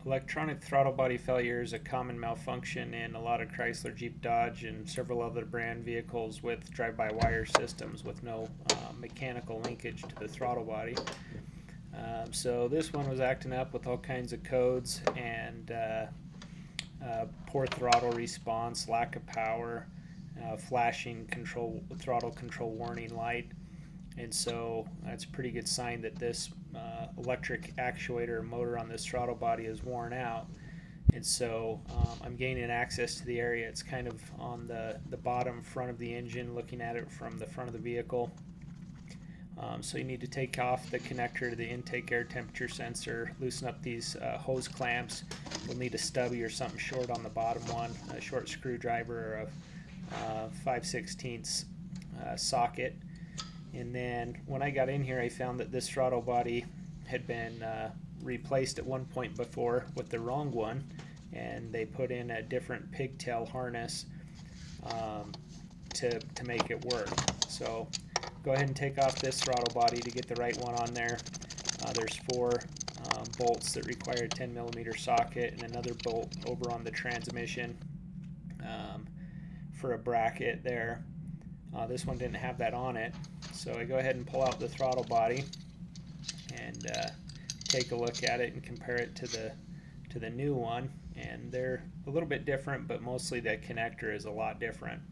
Electronic throttle body failure is a common malfunction in a lot of Chrysler, Jeep, Dodge, and several other brand vehicles with drive-by-wire systems with no mechanical linkage to the throttle body. So this one was acting up with all kinds of codes and poor throttle response, lack of power, flashing throttle control warning light. And so that's a pretty good sign that this electric actuator motor on this throttle body is worn out. And so I'm gaining access to the area. It's kind of on the bottom front of the engine, looking at it from the front of the vehicle. So you need to take off the connector to the intake air temperature sensor, loosen up these hose clamps. You'll need a stubby or something short on the bottom one, a short screwdriver or a 5/16 socket. And then when I got in here, I found that this throttle body had been replaced at one point before with the wrong one, and they put in a different pigtail harness to make it work. So go ahead and take off this throttle body to get the right one on there. There's 4 bolts that require a 10mm socket and another bolt over on the transmission for a bracket there. This one didn't have that on it, so I go ahead and pull out the throttle body and take a look at it and compare it to the new one, and they're a little bit different, but mostly the connector is a lot different.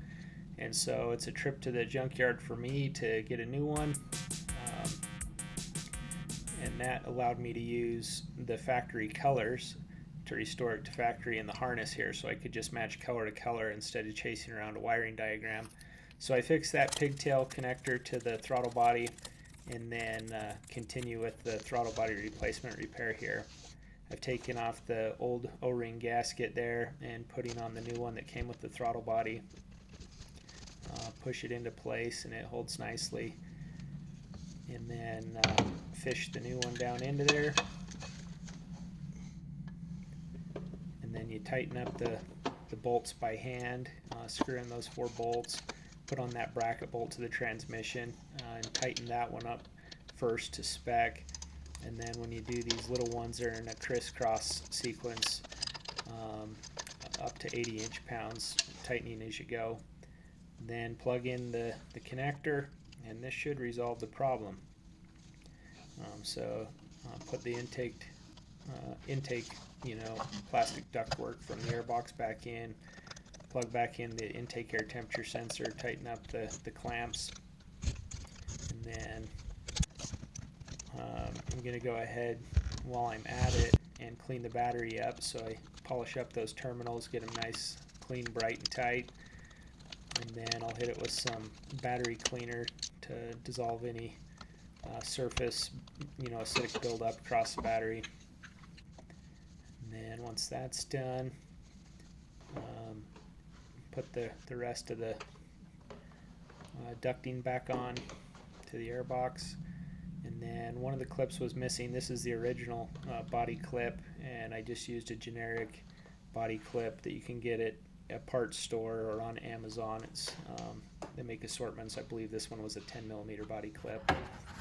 And so it's a trip to the junkyard for me to get a new one, and that allowed me to use the factory colors to restore it to factory in the harness here, so I could just match color to color instead of chasing around a wiring diagram. So I fixed that pigtail connector to the throttle body, and then continue with the throttle body replacement repair here. I've taken off the old O-ring gasket there and putting on the new one that came with the throttle body. Push it into place and it holds nicely, and then fish the new one down into there, and then you tighten up the bolts by hand, screw in those 4 bolts, put on that bracket bolt to the transmission, and tighten that one up first to spec. And then when you do these little ones, they're in a crisscross sequence up to 80 inch-pounds, tightening as you go. Then plug in the connector, and this should resolve the problem. Put the intake plastic ductwork from the airbox back in, plug back in the intake air temperature sensor, tighten up the clamps, and then I'm going to go ahead while I'm at it and clean the battery up. So I polish up those terminals, get them nice, clean, bright, and tight, and then I'll hit it with some battery cleaner to dissolve any surface, acidic buildup across the battery. And then once that's done, put the rest of the ducting back on to the airbox. And then one of the clips was missing. This is the original body clip, and I just used a generic body clip that you can get at a parts store or on Amazon. They make assortments. I believe this one was a 10mm body clip.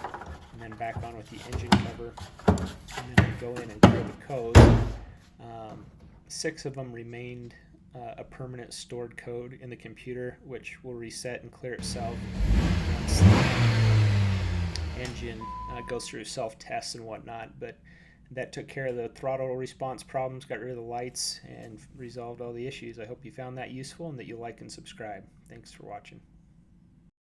And then back on with the engine cover, and then go in and clear the code. 6 of them remained a permanent stored code in the computer, which will reset and clear itself once the engine goes through self-tests and whatnot. But that took care of the throttle response problems, got rid of the lights, and resolved all the issues. I hope you found that useful and that you'll like and subscribe. Thanks for watching.